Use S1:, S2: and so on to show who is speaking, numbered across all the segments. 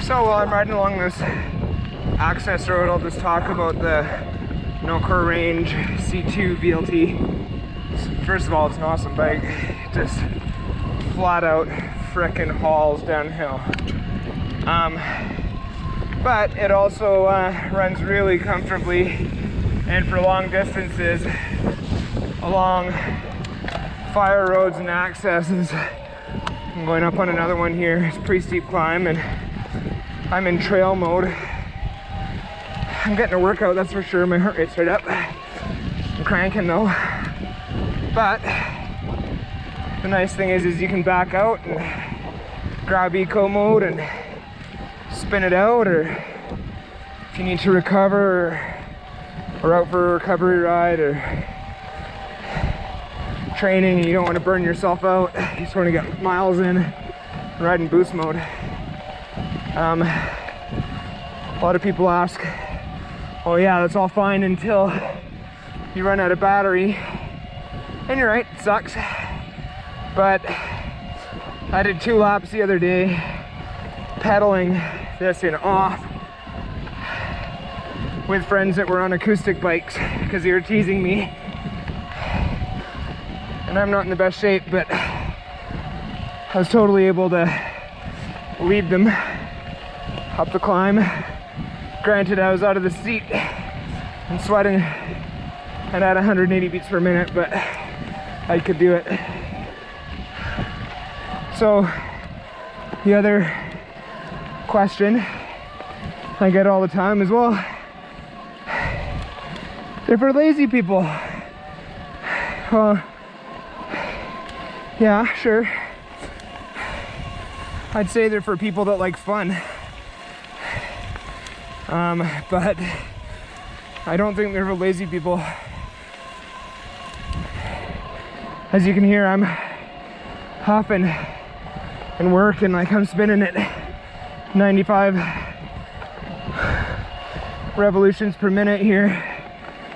S1: So while I'm riding along this access road, I'll just talk about the Norco Range C2 VLT. First of all, it's an awesome bike. It just flat out frickin' hauls downhill. But it also runs really comfortably and for long distances along fire roads and accesses. I'm going up on another one here. It's a pretty steep climb and I'm in trail mode. I'm getting a workout, that's for sure. My heart rate's right up. I'm cranking though. But the nice thing is you can back out and grab eco mode and spin it out, or if you need to recover or out for a recovery ride or training and you don't want to burn yourself out, you just want to get miles in, ride in boost mode. A lot of people ask, oh yeah, that's all fine until you run out of battery. And you're right, it sucks. But I did 2 laps the other day, pedaling this and off with friends that were on acoustic bikes because they were teasing me. And I'm not in the best shape, but I was totally able to lead them up the climb. Granted, I was out of the seat and sweating and at 180 beats per minute, but I could do it. So the other question I get all the time is, well, they're for lazy people. Well, yeah, sure. I'd say they're for people that like fun. But I don't think they're for lazy people. As you can hear, I'm huffing and working like I'm spinning at 95 revolutions per minute here,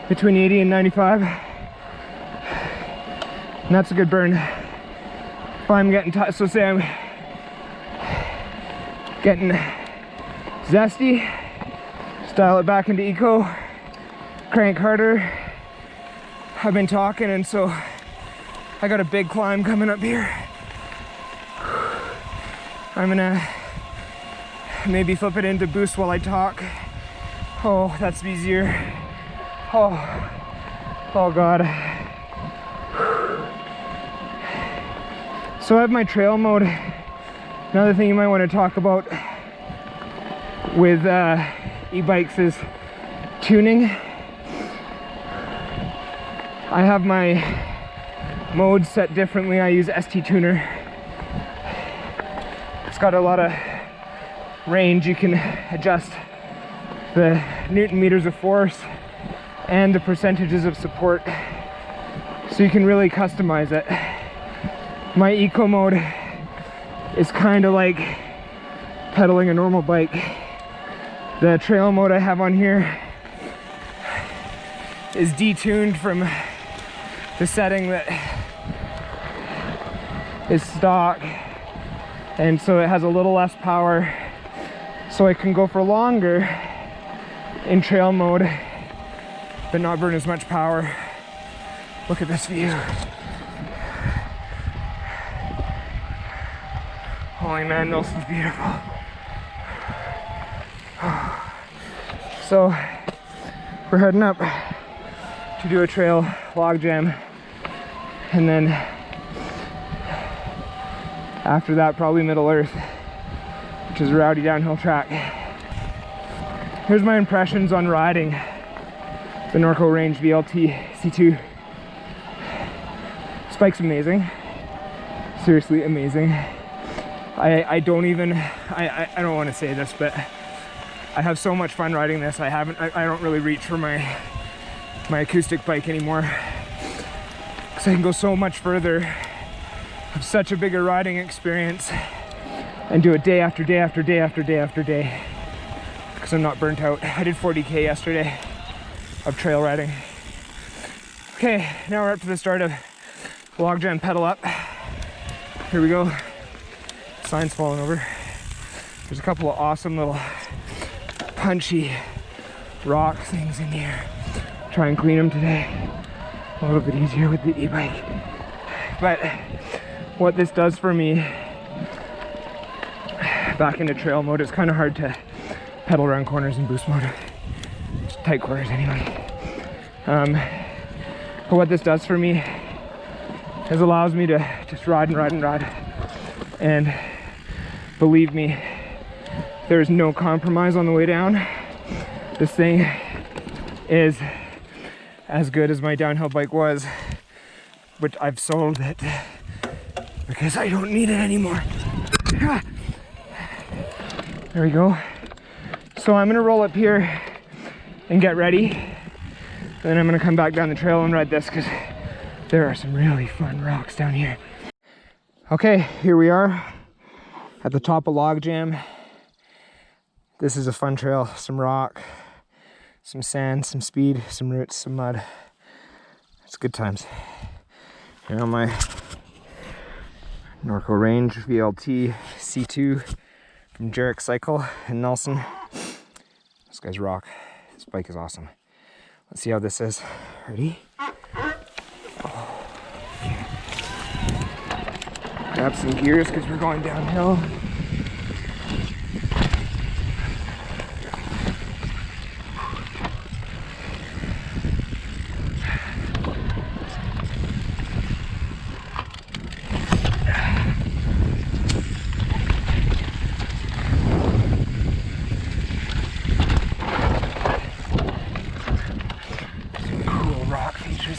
S1: between 80 and 95. And that's a good burn. If I'm getting so say I'm getting zesty, dial it back into eco, crank harder. I've been talking, and so I got a big climb coming up here. I'm gonna maybe flip it into boost while I talk. Oh, that's easier. Oh God. So I have my trail mode. Another thing you might want to talk about with e-bikes is tuning. I have my modes set differently. I use ST tuner. It's got a lot of range. You can adjust the Newton meters of force and the percentages of support, so you can really customize it. My eco mode is kind of like pedaling a normal bike. The trail mode I have on here is detuned from the setting that is stock, and so it has a little less power, so I can go for longer in trail mode but not burn as much power. Look at this view. Holy man, Nelson's beautiful. So we're heading up to do a trail log jam, and then after that probably Middle Earth, which is a rowdy downhill track. Here's my impressions on riding the Norco Range VLT C2. This bike's amazing, seriously amazing. I don't want to say this, but I have so much fun riding this. I don't really reach for my acoustic bike anymore, because I can go so much further, have such a bigger riding experience, and do it day after day after day after day after day, because I'm not burnt out. I did 40K yesterday of trail riding. Okay, now we're up to the start of log jam pedal up. Here we go. Sign's falling over. There's a couple of awesome little punchy rock things in here. Try and clean them today. A little bit easier with the e-bike. But what this does for me, back into trail mode, it's kind of hard to pedal around corners in boost mode. It's tight corners anyway. But what this does for me is allows me to just ride and ride and ride. And believe me, there's no compromise on the way down. This thing is as good as my downhill bike was, but I've sold it because I don't need it anymore. There we go. So I'm gonna roll up here and get ready. Then I'm gonna come back down the trail and ride this because there are some really fun rocks down here. Okay, here we are at the top of Log Jam. This is a fun trail, some rock, some sand, some speed, some roots, some mud. It's good times. Here on my Norco Range VLT C2 from Jarek Cycle in Nelson. This guy's rock. This bike is awesome. Let's see how this is. Ready? Oh. Grab some gears because we're going downhill.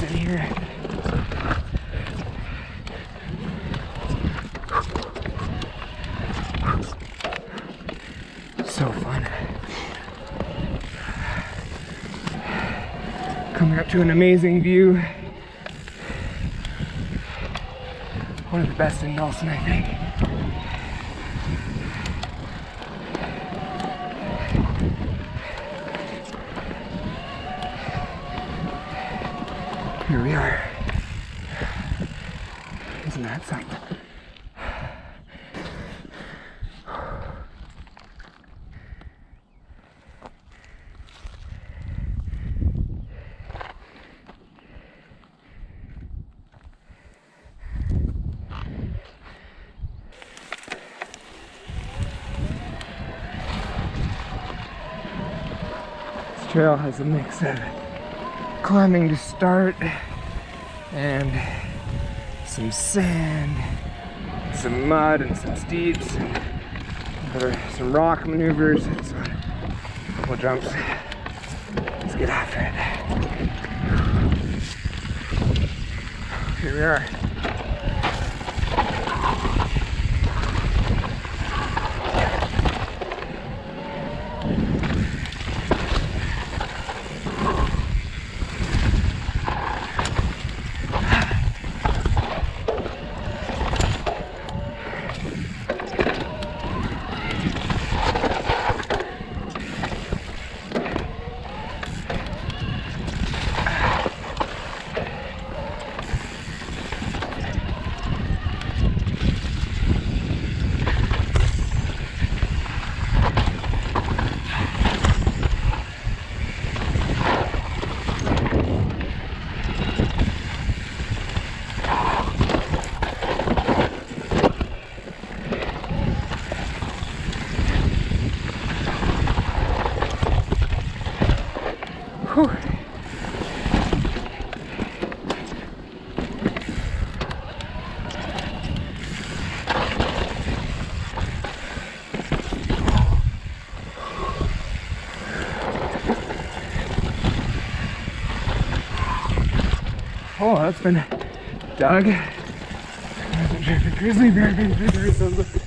S1: In here. So fun. Coming up to an amazing view. One of the best in Nelson, I think. Here we are. Isn't that something? This trail has a mix of climbing to start and some sand, some mud and some steeps, and some rock maneuvers, and so a couple of jumps. Let's get after it. Here we are. Whew. Oh, that's been dug. I wasn't sure if a grizzly bear been through there or something.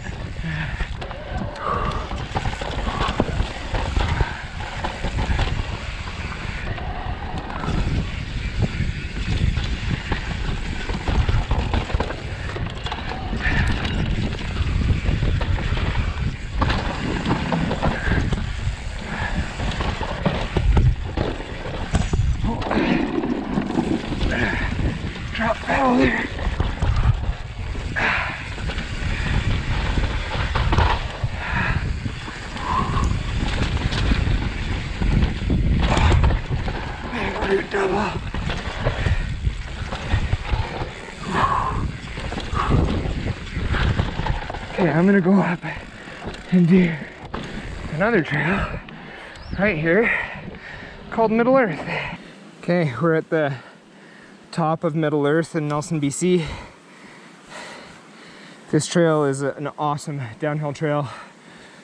S1: Drop pedal there. Scoot double. Okay, I'm gonna go up and do another trail right here called Middle Earth. Okay, we're at the top of Middle Earth in Nelson, BC. This trail is an awesome downhill trail,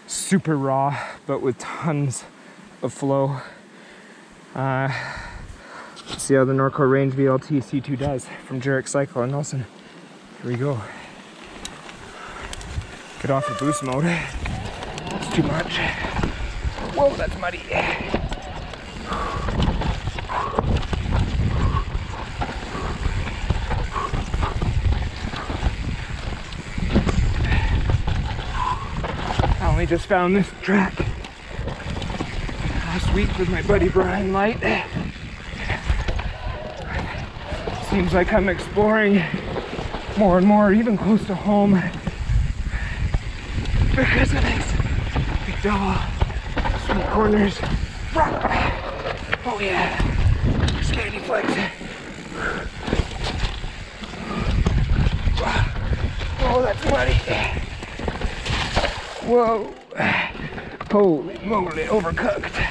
S1: super raw, but with tons of flow. See how the Norco Range VLT C2 does from Jurek Cycle in Nelson. Here we go. Get off the boost mode. It's too much. Whoa, that's muddy. I only just found this track last week with my buddy Brian Light. Seems like I'm exploring more and more, even close to home, because of this big double, sweet corners, rock. Oh yeah, scanty flex. Oh, that's muddy. Whoa, holy moly, overcooked.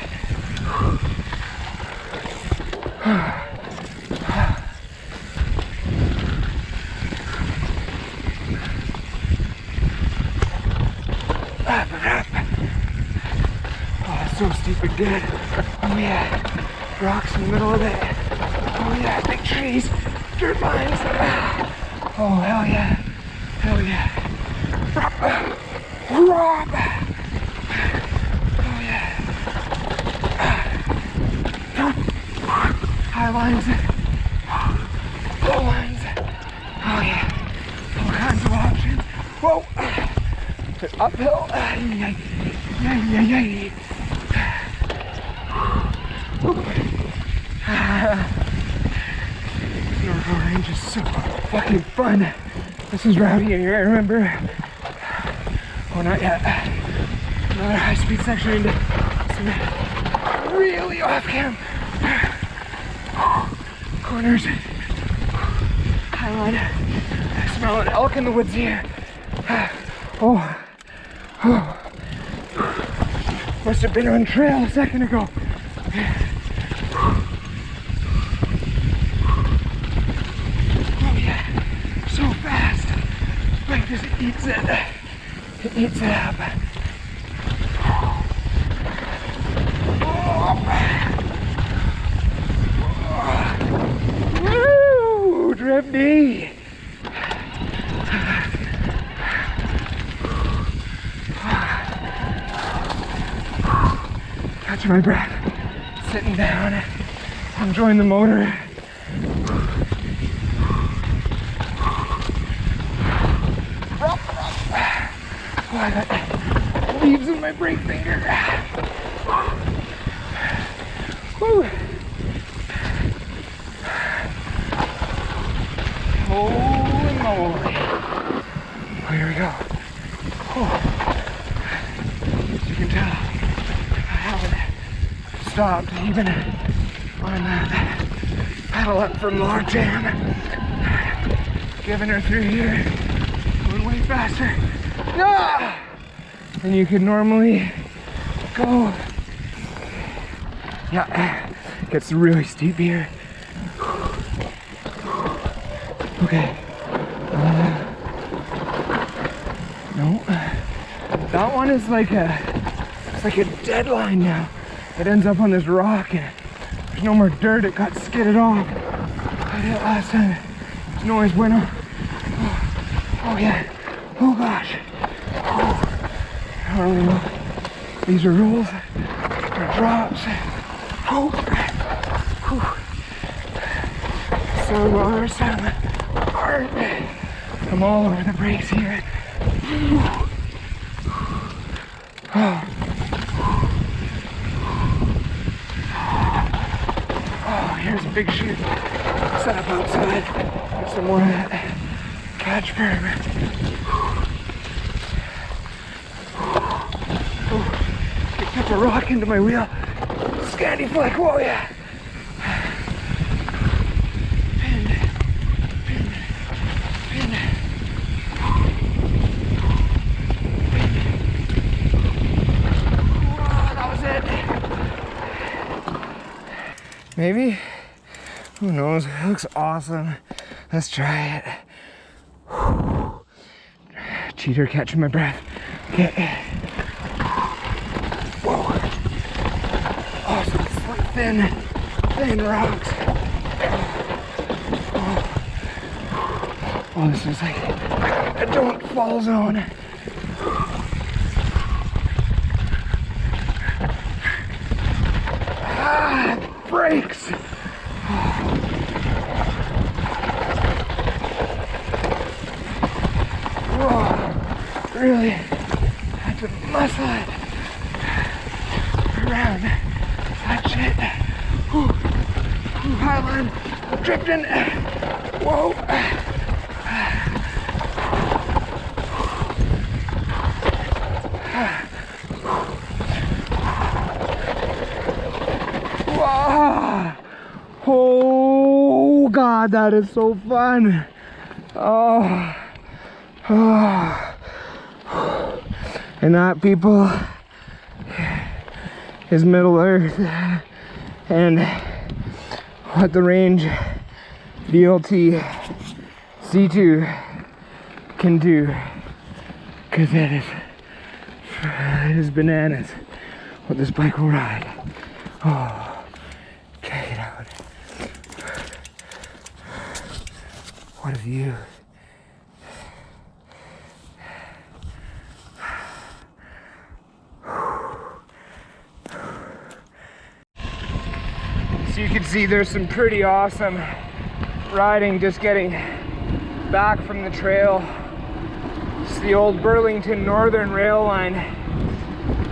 S1: So steep and good. Oh yeah, rocks in the middle of it. Oh yeah, big trees, dirt lines. Oh hell yeah, hell yeah. Rob. Oh yeah. High lines, low lines. Oh yeah, all kinds of options. Whoa, uphill. Yay. Norco Range is so fucking fun. This is rowdy in here, I remember. Oh, not yet. Another high-speed section into some really off-cam corners. Highline. I smell an elk in the woods here. Oh. Must have been on trail a second ago. Oh yeah, so fast. Like just eats it. It eats it up. Woo! Drifty. Catch my breath, sitting down, enjoying the motor. Oh, I got leaves in my brake finger. Woo. Holy moly. Oh, here we go. Oh. As you can tell, stopped even on that paddle up from log jam, giving her through here, going way faster than you could normally go. Yeah, gets really steep here. Okay. No, that one is like it's like a dead line now. It ends up on this rock and there's no more dirt. It got skidded off. I did it last time. No es bueno. Oh yeah. Oh gosh. Oh. I don't really know. These are rolls or drops. Oh. Some are, some aren't. I'm all over the brakes here. Oh. Here's a big chute set up outside. There's some more of that catch firm. Oh, picked up a rock into my wheel. Scanty fleck, whoa yeah. Maybe? Who knows? It looks awesome. Let's try it. Whew. Cheater catching my breath. Okay. Whoa. Oh, some slight thin rocks. Oh, this is like a don't fall zone. Ah, brakes. Whoa, really had to muscle it around that shit. Highline, drifting. Whoa. Oh God, that is so fun. Oh. And that, people, is Middle Earth and what the Range VLT C2 can do, because it is bananas what this bike will ride. Oh, check it out. What a view. So you can see there's some pretty awesome riding just getting back from the trail. It's the old Burlington Northern Rail Line.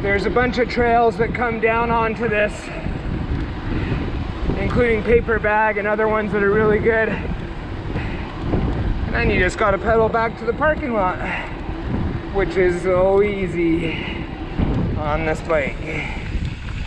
S1: There's a bunch of trails that come down onto this, including Paper Bag and other ones that are really good. And then you just gotta pedal back to the parking lot, which is so easy on this bike.